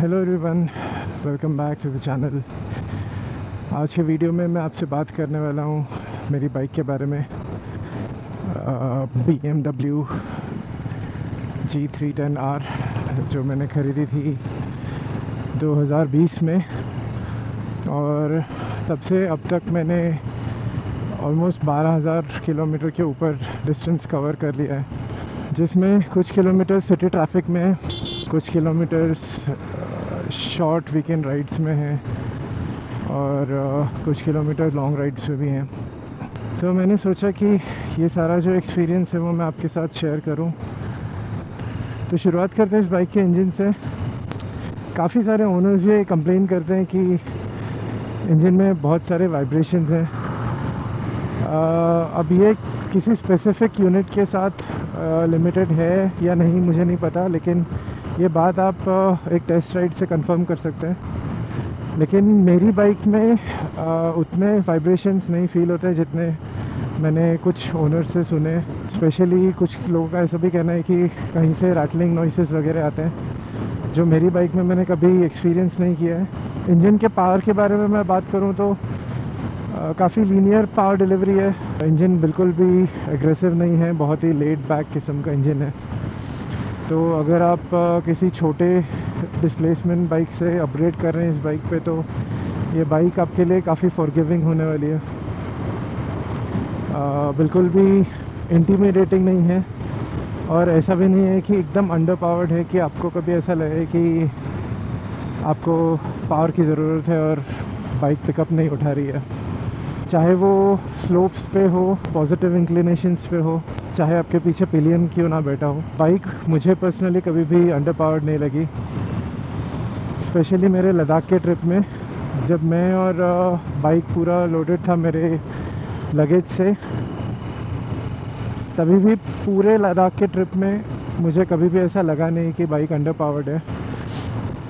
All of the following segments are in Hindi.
Hello everyone, welcome back to the channel. आज के वीडियो में मैं आपसे बात करने वाला हूँ मेरी बाइक के बारे में। BMW G310R जो मैंने ख़रीदी थी 2020 में, और तब से अब तक मैंने ऑलमोस्ट 12,000 किलोमीटर के ऊपर डिस्टेंस कवर कर लिया है, जिसमें कुछ किलोमीटर सिटी ट्रैफिक में है, कुछ किलोमीटर्स शॉर्ट वीकेंड राइड्स में हैं और कुछ किलोमीटर लॉन्ग राइड्स में भी हैं। तो मैंने सोचा कि ये सारा जो एक्सपीरियंस है वो मैं आपके साथ शेयर करूं। तो शुरुआत करते हैं इस बाइक के इंजन से। काफ़ी सारे ओनर्स ये कंप्लेन करते हैं कि इंजन में बहुत सारे वाइब्रेशंस हैं। अब ये किसी स्पेसिफिक यूनिट के साथ लिमिटेड है या नहीं मुझे नहीं पता, लेकिन ये बात आप एक टेस्ट राइड से कंफर्म कर सकते हैं। लेकिन मेरी बाइक में उतने वाइब्रेशंस नहीं फ़ील होते जितने मैंने कुछ ओनर से सुने। स्पेशली कुछ लोगों का ऐसा भी कहना है कि कहीं से रैटलिंग नॉइसेस वगैरह आते हैं, जो मेरी बाइक में मैंने कभी एक्सपीरियंस नहीं किया है। इंजन के पावर के बारे में मैं बात करूँ तो काफ़ी लीनियर पावर डिलीवरी है। इंजन बिल्कुल भी एग्रेसिव नहीं है, बहुत ही लेड बैक किस्म का इंजन है। तो अगर आप किसी छोटे डिस्प्लेसमेंट बाइक से अपग्रेड कर रहे हैं इस बाइक पे, तो ये बाइक आपके लिए काफ़ी फॉरगिविंग होने वाली है। बिल्कुल भी इंटिमिडेटिंग नहीं है, और ऐसा भी नहीं है कि एकदम अंडर पावर्ड है कि आपको कभी ऐसा लगे कि आपको पावर की ज़रूरत है और बाइक पिकअप नहीं उठा रही है। चाहे वो स्लोप्स पे हो, पॉजिटिव इंक्लिनेशंस पे हो, चाहे आपके पीछे पिलियन क्यों ना बैठा हो, बाइक मुझे पर्सनली कभी भी अंडर पावर्ड नहीं लगी। स्पेशली मेरे लद्दाख के ट्रिप में, जब मैं और बाइक पूरा लोडेड था मेरे लगेज से, तभी भी पूरे लद्दाख के ट्रिप में मुझे कभी भी ऐसा लगा नहीं कि बाइक अंडर पावर्ड है।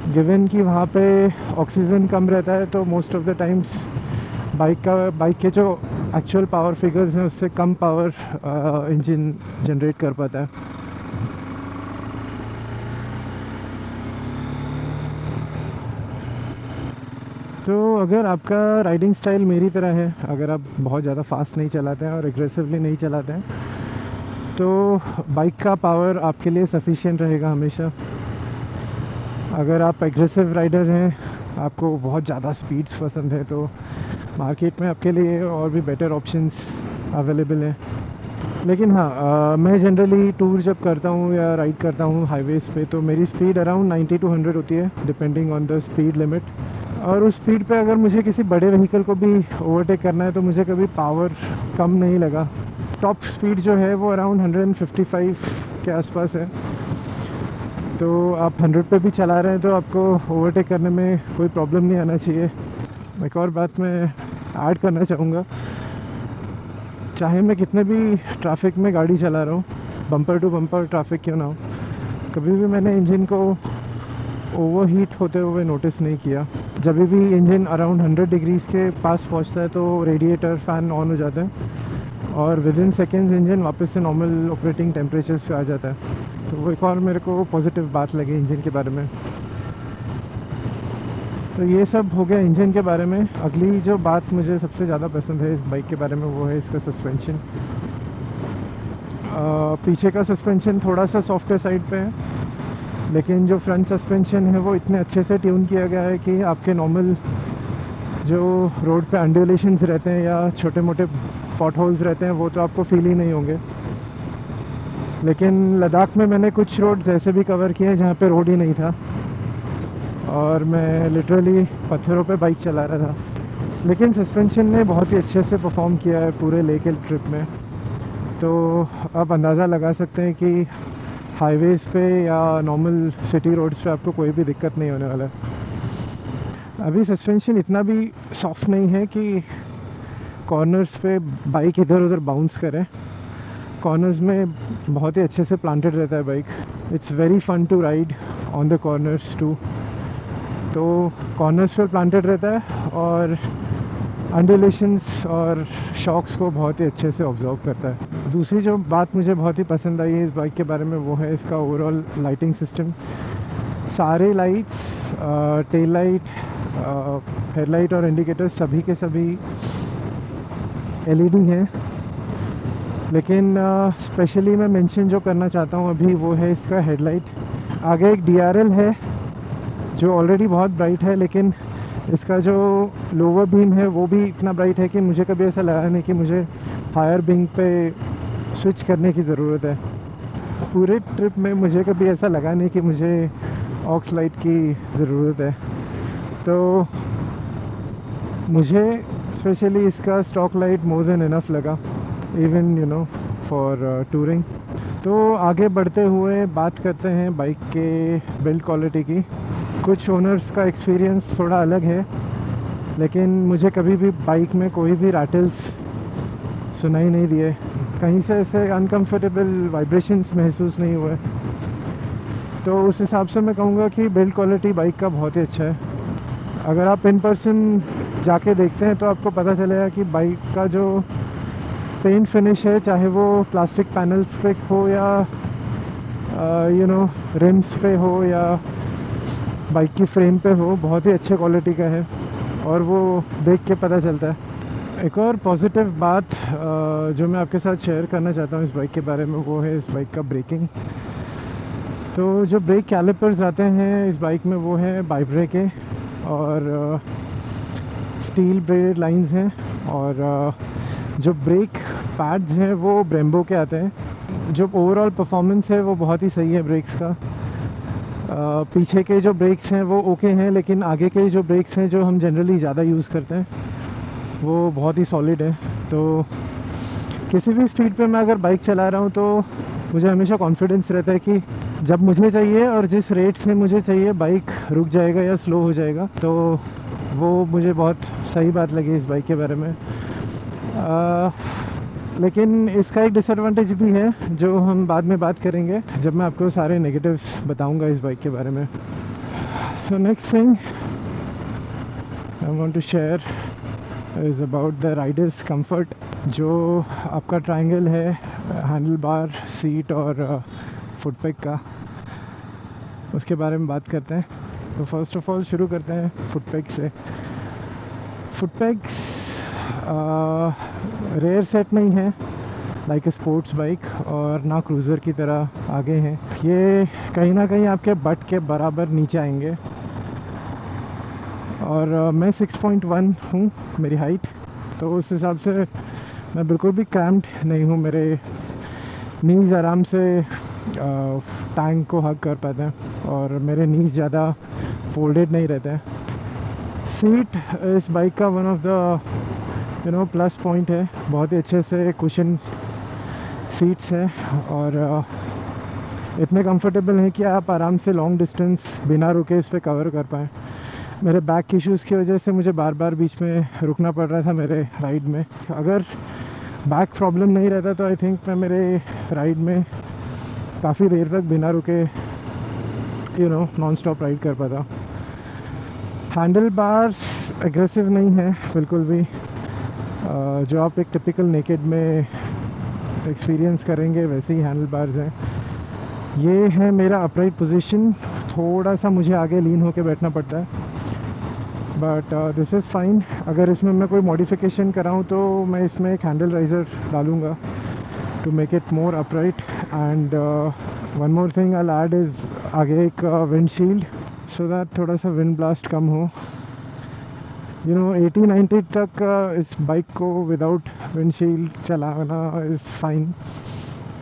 गिवन कि वहाँ पे ऑक्सीजन कम रहता है, तो most of the times bike के जो एक्चुअल पावर फिगर्स हैं उससे कम पावर इंजन जनरेट कर पाता है। तो अगर आपका राइडिंग स्टाइल मेरी तरह है, अगर आप बहुत ज़्यादा फास्ट नहीं चलाते हैं और एग्रेसिवली नहीं चलाते हैं, तो बाइक का पावर आपके लिए सफिशिएंट रहेगा हमेशा। अगर आप एग्रेसिव राइडर हैं, आपको बहुत ज़्यादा स्पीड्स पसंद है, तो मार्केट में आपके लिए और भी बेटर ऑप्शंस अवेलेबल हैं। लेकिन हाँ, मैं जनरली टूर जब करता हूँ या राइड करता हूँ हाईवेज़ पे, तो मेरी स्पीड अराउंड 90 to 100 होती है, depending on the speed limit. और उस स्पीड पे अगर मुझे किसी बड़े व्हीकल को भी ओवरटेक करना है, तो मुझे कभी पावर कम नहीं लगा। टॉप स्पीड जो है वो अराउंड 155 के आसपास है। तो आप 100 पे भी चला रहे हैं तो आपको ओवरटेक करने में कोई प्रॉब्लम नहीं आना चाहिए। एक और बात मैं ऐड करना चाहूँगा, चाहे मैं कितने भी ट्रैफिक में गाड़ी चला रहा हूँ, बम्पर टू बम्पर ट्रैफिक क्यों ना हो, कभी भी मैंने इंजन को ओवरहीट होते हुए नोटिस नहीं किया। जब भी इंजन अराउंड 100 डिग्रीज़ के पास पहुँचता है तो रेडिएटर फ़ैन ऑन हो जाते हैं और विदिन सेकेंड्स इंजन वापस से नॉर्मल ऑपरेटिंग टेम्परेचर्स पे आ जाता है। तो वो एक और मेरे को पॉजिटिव बात लगी इंजन के बारे में। तो ये सब हो गया इंजन के बारे में। अगली जो बात मुझे सबसे ज़्यादा पसंद है इस बाइक के बारे में, वो है इसका सस्पेंशन। पीछे का सस्पेंशन थोड़ा सा सॉफ्टवेयर साइड पे है, लेकिन जो फ्रंट सस्पेंशन है वो इतने अच्छे से ट्यून किया गया है कि आपके नॉर्मल जो रोड पे अंडुलेशंस रहते हैं या छोटे मोटे पॉट होल्स रहते हैं, वो तो आपको फील ही नहीं होंगे। लेकिन लद्दाख में मैंने कुछ रोड्स ऐसे भी कवर किए हैं जहाँ पे रोड ही नहीं था, और मैं लिटरली पत्थरों पे बाइक चला रहा था। लेकिन सस्पेंशन ने बहुत ही अच्छे से परफॉर्म किया है पूरे ले के ट्रिप में। तो आप अंदाज़ा लगा सकते हैं कि हाईवेज़ पे या नॉर्मल सिटी रोड्स पे आपको कोई भी दिक्कत नहीं होने वाला है। अभी सस्पेंशन इतना भी सॉफ्ट नहीं है कि कॉर्नर्स पे बाइक इधर उधर बाउंस करे। कॉर्नर्स में बहुत ही अच्छे से प्लांटेड रहता है bike. It's very fun to ride on the corners too. तो कॉर्नर्स पे प्लांटेड रहता है और अंडुलेशंस और शॉक्स को बहुत ही अच्छे से ऑब्जर्व करता है। दूसरी जो बात मुझे बहुत ही पसंद आई है इस बाइक के बारे में, वो है इसका ओवरऑल लाइटिंग सिस्टम। सारे लाइट्स, टेल लाइट, हेडलाइट और इंडिकेटर्स सभी के सभी एलईडी हैं। लेकिन स्पेशली मैं मेंशन जो करना चाहता हूँ अभी वो है इसका हेडलाइट। आगे एक डीआरएल है जो ऑलरेडी बहुत ब्राइट है, लेकिन इसका जो लोअर बीम है वो भी इतना ब्राइट है कि मुझे कभी ऐसा लगा नहीं कि मुझे हायर बीम पे स्विच करने की ज़रूरत है। पूरे ट्रिप में मुझे कभी ऐसा लगा नहीं कि मुझे ऑक्स लाइट की ज़रूरत है। तो मुझे स्पेशली इसका stock light more than enough लगा, even you know for touring. तो आगे बढ़ते हुए बात करते हैं बाइक के बिल्ड क्वालिटी की। कुछ ओनर्स का एक्सपीरियंस थोड़ा अलग है, लेकिन मुझे कभी भी बाइक में कोई भी रैटल्स सुनाई नहीं दिए, कहीं से ऐसे अनकंफर्टेबल वाइब्रेशंस महसूस नहीं हुए। तो उस हिसाब से मैं कहूँगा कि बिल्ड क्वालिटी बाइक का बहुत ही अच्छा है। अगर आप इन पर्सन जाके देखते हैं तो आपको पता चलेगा कि बाइक का जो पेंट फिनिश है, चाहे वो प्लास्टिक पैनल्स पे हो या यू नो रिम्स पे हो या बाइक की फ्रेम पे हो, बहुत ही अच्छे क्वालिटी का है और वो देख के पता चलता है। एक और पॉजिटिव बात जो मैं आपके साथ शेयर करना चाहता हूँ इस बाइक के बारे में, वो है इस बाइक का ब्रेकिंग। तो जो ब्रेक कैलिपर्स आते हैं इस बाइक में वो है बाइब्रे के, और स्टील ब्रेडेड लाइंस हैं, और जो ब्रेक पैड्स हैं वो ब्रेम्बो के आते हैं। जो ओवरऑल परफॉर्मेंस है वो बहुत ही सही है ब्रेक्स का। पीछे के जो ब्रेक्स हैं वो ओके हैं, लेकिन आगे के जो ब्रेक्स हैं जो हम जनरली ज़्यादा यूज़ करते हैं वो बहुत ही सॉलिड है। तो किसी भी स्पीड पे मैं अगर बाइक चला रहा हूँ तो मुझे हमेशा कॉन्फिडेंस रहता है कि जब मुझे चाहिए और जिस रेट से मुझे चाहिए बाइक रुक जाएगा या स्लो हो जाएगा। तो वो मुझे बहुत सही बात लगी इस बाइक के बारे में। लेकिन इसका एक डिसएडवांटेज भी है जो हम बाद में बात करेंगे जब मैं आपको सारे नेगेटिव्स बताऊंगा इस बाइक के बारे में। So next thing I want to share is about the rider's comfort. जो आपका ट्रायंगल है हैंडल बार, सीट और फुटपैक का, उसके बारे में बात करते हैं। तो फर्स्ट ऑफ ऑल शुरू करते हैं फुटपैक से। फुटपैक्स रेयर सेट नहीं है लाइक ए स्पोर्ट्स बाइक, और ना क्रूज़र की तरह आगे हैं। ये कहीं ना कहीं आपके बट के बराबर नीचे आएंगे। और मैं 6.1 हूँ मेरी हाइट, तो उस हिसाब से मैं बिल्कुल भी क्रैम्प्ड नहीं हूँ। मेरे नीज़ आराम से टैंक को हग कर पाते हैं और मेरे नीज़ ज़्यादा फोल्डेड नहीं रहते हैं। सीट इस बाइक का one of the plus point है। बहुत ही अच्छे से कुशन सीट्स हैं और इतने कंफर्टेबल हैं कि आप आराम से लॉन्ग डिस्टेंस बिना रुके इस पर कवर कर पाएँ। मेरे बैक इश्यूज़ की वजह से मुझे बार बार बीच में रुकना पड़ रहा था मेरे राइड में। अगर बैक प्रॉब्लम नहीं रहता तो आई थिंक मैं मेरे राइड में काफ़ी देर तक बिना रुके नॉन स्टॉप राइड कर पाता। हैंडल बार्स एग्रेसिव नहीं है बिल्कुल भी, जो आप एक टिपिकल नेकेड में एक्सपीरियंस करेंगे वैसे ही हैंडल बार्स हैं। ये है मेरा अपराइट पोजीशन, थोड़ा सा मुझे आगे लीन होके बैठना पड़ता है, बट दिस इज़ फाइन। अगर इसमें मैं कोई मॉडिफिकेशन कराऊँ तो मैं इसमें एक हैंडल राइज़र डालूँगा to make it more upright. And one more thing I add is आगे एक विंडशील्ड, सो दैट थोड़ा सा विंड ब्लास्ट कम हो। 80-90 तक इस बाइक को विदाउट विंडशील्ड चलाना is fine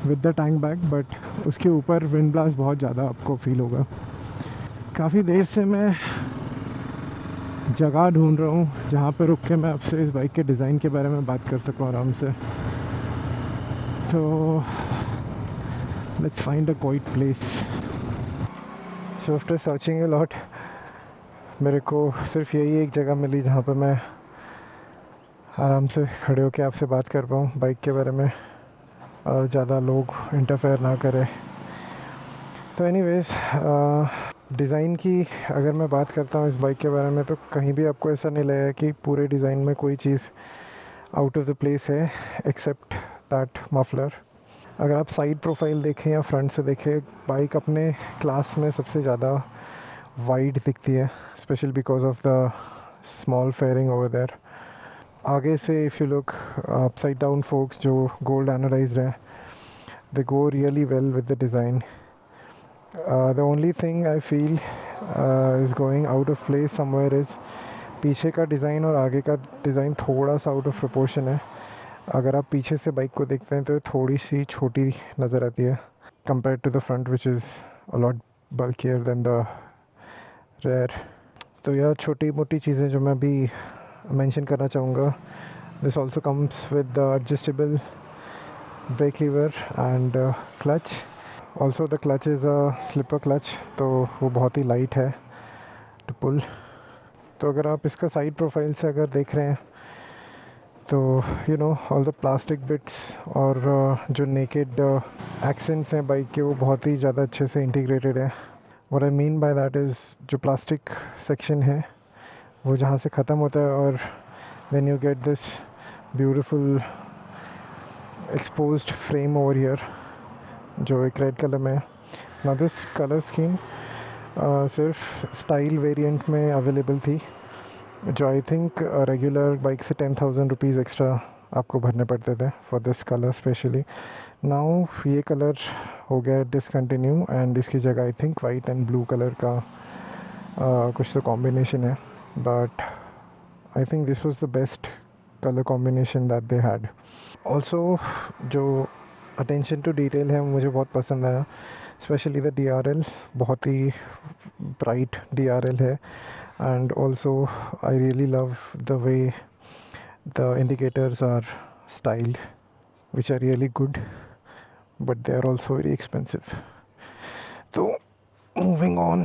with the tank bag, but उसके ऊपर विंड ब्लास्ट बहुत ज़्यादा आपको फील होगा। काफ़ी देर से मैं जगह ढूंढ रहा हूँ जहाँ पर रुक के मैं आपसे इस बाइक के डिज़ाइन के बारे में बात कर सकूँ आराम से। तो let's find a quite place. So after searching a lot मेरे को सिर्फ यही एक जगह मिली जहाँ पर मैं आराम से खड़े होकर आपसे बात कर पाऊँ बाइक के बारे में और ज़्यादा लोग इंटरफेयर ना करें। तो एनीवेज़ डिज़ाइन की अगर मैं बात करता हूँ इस बाइक के बारे में, तो कहीं भी आपको ऐसा नहीं लगेगा कि पूरे डिज़ाइन में कोई चीज़ आउट ऑफ द प्लेस है एक्सेप्ट दैट मफलर। अगर आप साइड प्रोफाइल देखें या फ्रंट से देखें, बाइक अपने क्लास में सबसे ज़्यादा वाइड दिखती है, special because of the small fairing over there. आगे से if you look upside down forks जो गोल्ड एनोडाइज्ड है, they go really well with the design. The only thing I feel is going out of place somewhere is पीछे का डिज़ाइन और आगे का डिज़ाइन थोड़ा सा आउट ऑफ प्रोपोर्शन है। अगर आप पीछे से बाइक को देखते हैं तो थोड़ी सी छोटी नज़र आती है compare to the front which is a lot bulkier than the rear. तो यह छोटी मोटी चीज़ें जो मैं अभी मेंशन करना चाहूँगा। This also comes with the adjustable brake lever and clutch. Also the clutch is a slipper clutch, तो वो बहुत ही लाइट है टू पुल। तो अगर आप इसका साइड प्रोफाइल से अगर देख रहे हैं तो you know all the plastic bits और जो नेकेड एक्सेंट्स हैं बाइक के, वो बहुत ही ज़्यादा अच्छे से इंटीग्रेटेड है। What I mean by that is जो प्लास्टिक सेक्शन है वो जहाँ से ख़त्म होता है और then you get this beautiful exposed frame over here जो एक रेड कलर में है। नाउ दिस कलर स्कीम सिर्फ स्टाइल वेरिएंट में अवेलेबल थी, जो आई थिंक रेगुलर बाइक से 10,000 रुपीज़ एक्स्ट्रा आपको भरने पड़ते थे for this colour specially. Now ये कलर हो गया डिसकंटिन्यू एंड इसकी जगह I think white and blue colour का कुछ तो कॉम्बिनेशन है, but I think this was the best colour combination that they had. Also जो अटेंशन टू डिटेल है मुझे बहुत पसंद आया, स्पेशली द DRL, बहुत ही ब्राइट DRL है। And also I really love the way the indicators are styled, which are really good, but they are also very expensive. So moving on,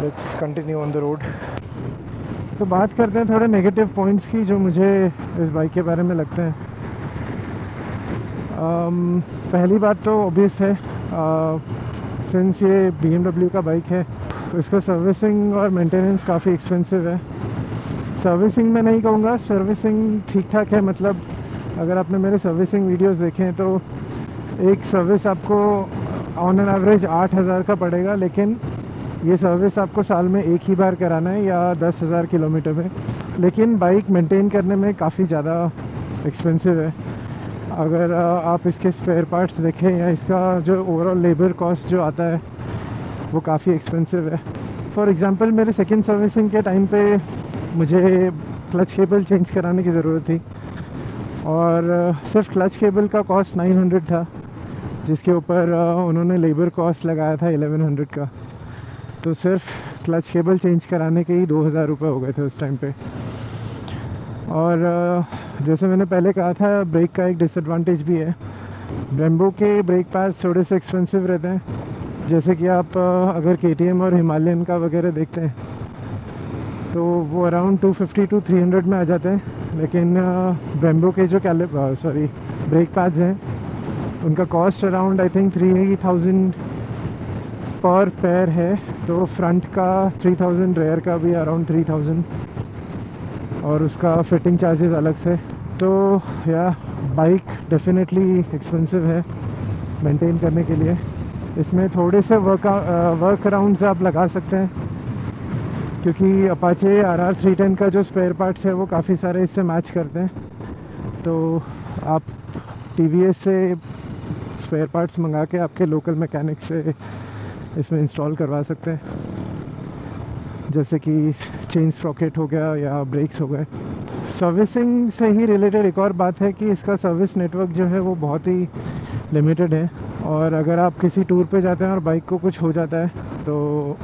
let's continue on the road. तो बात करते हैं थोड़े नेगेटिव पॉइंट्स की जो मुझे इस बाइक के बारे में लगते हैं। पहली बात तो ऑब्वियस है, सिंस ये BMW का बाइक है तो इसका सर्विसिंग और मेंटेनेंस काफ़ी एक्सपेंसिव है। सर्विसिंग मैं नहीं कहूँगा, सर्विसिंग ठीक ठाक है, मतलब अगर आपने मेरे सर्विसिंग वीडियोस देखे हैं तो एक सर्विस आपको ऑन एन एवरेज 8,000 का पड़ेगा, लेकिन ये सर्विस आपको साल में एक ही बार कराना है या 10,000 किलोमीटर में। लेकिन बाइक मेंटेन करने में काफ़ी ज़्यादा एक्सपेंसिव है। अगर आप इसके स्पेयर पार्ट्स देखें या इसका जो ओवरऑल लेबर कॉस्ट जो आता है वो काफ़ी एक्सपेंसिव है। फॉर एग्ज़ाम्पल मेरे सेकंड सर्विसिंग के टाइम पे मुझे क्लच केबल चेंज कराने की ज़रूरत थी और सिर्फ क्लच केबल का कॉस्ट 900 था, जिसके ऊपर उन्होंने लेबर कॉस्ट लगाया था 1100 का। तो सिर्फ क्लच केबल चेंज कराने के ही 2,000 रुपये हो गए थे उस टाइम पे। और जैसे मैंने पहले कहा था, ब्रेक का एक डिसएडवांटेज भी है। ब्रेम्बो के ब्रेक पैड्स थोड़े से एक्सपेंसिव रहते हैं, जैसे कि आप अगर KTM और हिमालयन का वगैरह देखते हैं तो वो अराउंड 250 to 300 में आ जाते हैं, लेकिन ब्रेम्बो के जो ब्रेक पैड्स हैं उनका कॉस्ट अराउंड आई थिंक 3,000 पर पेयर है। तो फ्रंट का 3,000, रेयर का भी अराउंड 3,000 और उसका फिटिंग चार्जेस अलग से। तो या बाइक डेफिनेटली एक्सपेंसिव है मेंटेन करने के लिए। इसमें थोड़े से वर्क अराउंड्स आप लगा सकते हैं, क्योंकि अपाचे RR 310 का जो स्पेयर पार्ट्स है वो काफ़ी सारे इससे मैच करते हैं। तो आप TVS से स्पेयर पार्ट्स मंगा के आपके लोकल मैकेनिक से इसमें इंस्टॉल करवा सकते हैं, जैसे कि चेन स्प्रॉकेट हो गया या ब्रेक्स हो गए। सर्विसिंग से ही रिलेटेड एक और बात है कि इसका सर्विस नेटवर्क जो है वो बहुत ही लिमिटेड है, और अगर आप किसी टूर पे जाते हैं और बाइक को कुछ हो जाता है तो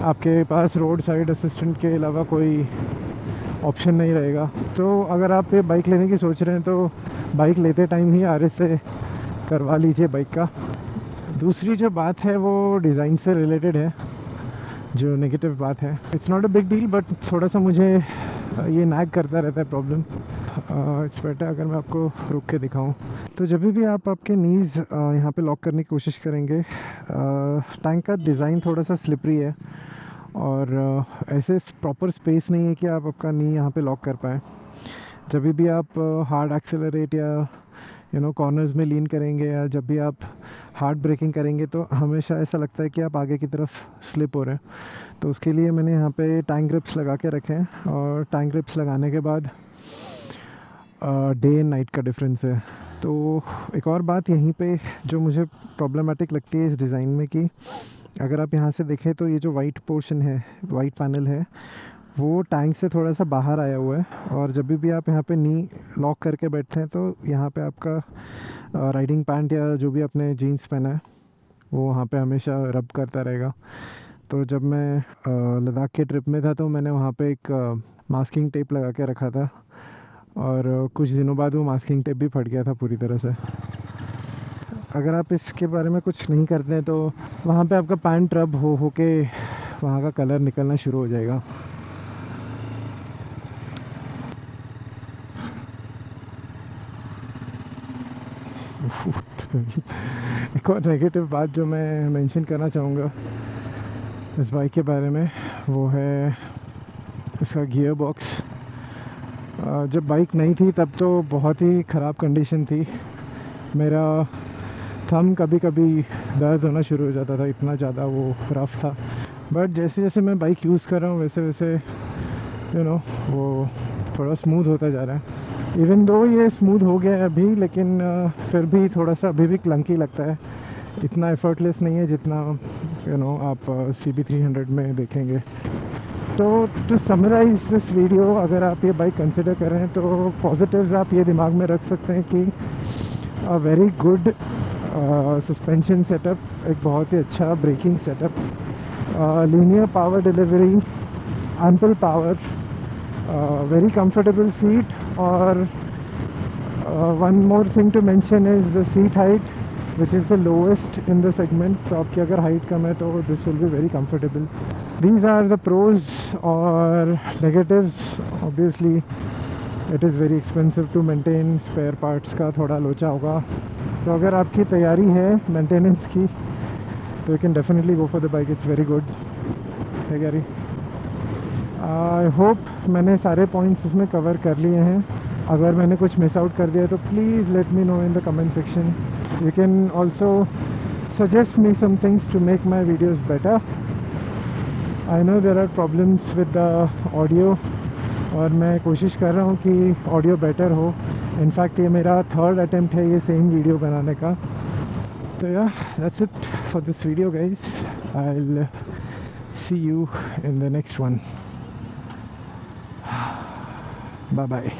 आपके पास रोड साइड असिस्टेंट के अलावा कोई ऑप्शन नहीं रहेगा। तो अगर आप ये बाइक लेने की सोच रहे हैं तो बाइक लेते टाइम ही RS से करवा लीजिए बाइक का। दूसरी जो बात है वो डिज़ाइन से रिलेटेड है, जो नेगेटिव बात है। It's not a big deal, but थोड़ा सा मुझे ये नैग करता रहता है प्रॉब्लम। इट्स बेटर अगर मैं आपको रुक के दिखाऊं। तो जब भी आप आपके नीज़ यहाँ पे लॉक करने की कोशिश करेंगे, टैंक का डिज़ाइन थोड़ा सा स्लिपरी है और ऐसे प्रॉपर स्पेस नहीं है कि आप आपका नी यहाँ पे लॉक कर पाएँ। जब भी आप हार्ड एक्सेलरेट या कॉर्नर्स में लीन करेंगे, या जब भी आप हार्ड ब्रेकिंग करेंगे तो हमेशा ऐसा लगता है कि आप आगे की तरफ स्लिप हो रहे हैं। तो उसके लिए मैंने यहाँ पे टैंक ग्रिप्स लगा के रखे हैं, और टैंक ग्रिप्स लगाने के बाद डे एंड नाइट का डिफरेंस है। तो एक और बात यहीं पे जो मुझे प्रॉब्लमेटिक लगती है इस डिज़ाइन में, कि अगर आप यहाँ से देखें तो ये जो वाइट पोर्शन है, वाइट पैनल है, वो टैंक से थोड़ा सा बाहर आया हुआ है, और जब भी आप यहाँ पे नी लॉक करके बैठते हैं तो यहाँ पे आपका राइडिंग पैंट या जो भी आपने जीन्स पहना है वो वहाँ पे हमेशा रब करता रहेगा। तो जब मैं लद्दाख के ट्रिप में था तो मैंने वहाँ पे एक मास्किंग टेप लगा के रखा था, और कुछ दिनों बाद वो मास्किंग टेप भी फट गया था पूरी तरह से। अगर आप इसके बारे में कुछ नहीं करते हैं तो वहाँ पे आपका पैंट रब हो के वहाँ का कलर निकलना शुरू हो जाएगा। एक और नेगेटिव बात जो मैं मेंशन करना चाहूँगा इस बाइक के बारे में, वो है इसका गियर बॉक्स। जब बाइक नई थी तब तो बहुत ही ख़राब कंडीशन थी, मेरा थंब कभी कभी दर्द होना शुरू हो जाता था, इतना ज़्यादा वो रफ़ था। बट जैसे जैसे मैं बाइक यूज़ कर रहा हूँ वैसे वैसे वो थोड़ा स्मूथ होता जा रहा है। इवन दो ये स्मूथ हो गया है अभी, लेकिन फिर भी थोड़ा सा अभी भी क्लंकी लगता है, इतना एफर्टलेस नहीं है जितना आप CB300 में देखेंगे। तो टू समराइज़ दिस वीडियो, अगर आप ये बाइक कंसिडर कर रहे हैं तो पॉजिटिव्स आप ये दिमाग में रख सकते हैं कि a very good suspension setup, एक बहुत ही अच्छा braking setup, linear power delivery, ample power, very comfortable seat, और one more thing to mention is the seat height, which is the lowest in the segment. तो आपकी अगर हाइट कम है तो this will be very comfortable. These are the pros और negatives. Obviously it is very expensive to maintain, spare parts का थोड़ा लोचा होगा। तो अगर आपकी तैयारी है मेंटेनेंस की तो you can definitely go for the bike. It's very good. है गैरी, आई होप मैंने सारे पॉइंट्स इसमें कवर कर लिए हैं। अगर मैंने कुछ मिस आउट कर दिया तो please let me know in the comment section. You can also suggest me some things to make my videos better. I know there are problems with the audio, और मैं कोशिश कर रहा हूँ कि ऑडियो बेटर हो। इनफैक्ट ये मेरा 3rd अटैम्प्ट है ये सेम वीडियो बनाने का। तो या that's it for this video guys, I will see you in the next one. Bye bye.